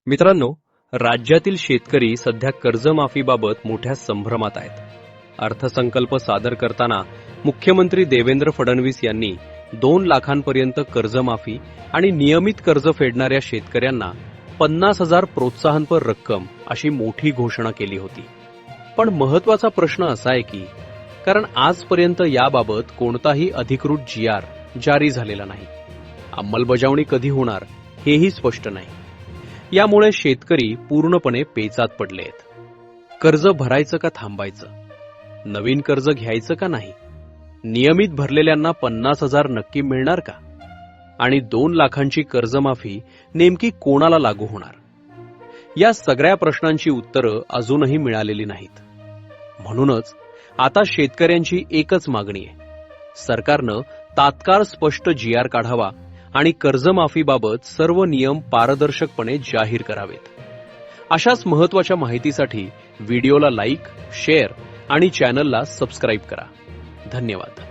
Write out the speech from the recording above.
मित्रांनो, राज्यातील शेतकरी सध्या कर्जमाफीबाबत मोठ्या संभ्रमात आहेत. अर्थसंकल्प सादर करताना मुख्यमंत्री देवेंद्र फडणवीस यांनी 2 लाखांपर्यंत कर्जमाफी आणि नियमित कर्ज फेडणाऱ्या शेतकऱ्यांना 50,000 प्रोत्साहनपर रक्कम अशी मोठी घोषणा केली होती. पण महत्वाचा प्रश्न असा आहे की कारण आजपर्यंत याबाबत कोणताही अधिकृत GR जारी झालेला नाही. अंमलबजावणी कधी होणार हेही स्पष्ट नाही. यामुळे शेतकरी पूर्णपणे पेचात पडले आहेत. कर्ज भरायचं का थांबायचं? नवीन कर्ज घ्यायचं का नाही? नियमित भरलेल्यांना 50,000 नक्की मिळणार का? आणि 2 लाखांची कर्जमाफी नेमकी कोणाला लागू होणार? या सगळ्या प्रश्नांची उत्तरं अजूनही मिळालेली नाहीत. म्हणूनच आता शेतकऱ्यांची एकच मागणी आहे. सरकारनं तात्काळ स्पष्ट GR काढावा आणि कर्जमाफीबाबत सर्व नियम पारदर्शकपणे जाहीर करावेत. अशाच महत्त्वाच्या माहितीसाठी व्हिडिओला लाईक, शेअर आणि चॅनलला सबस्क्राईब करा. धन्यवाद.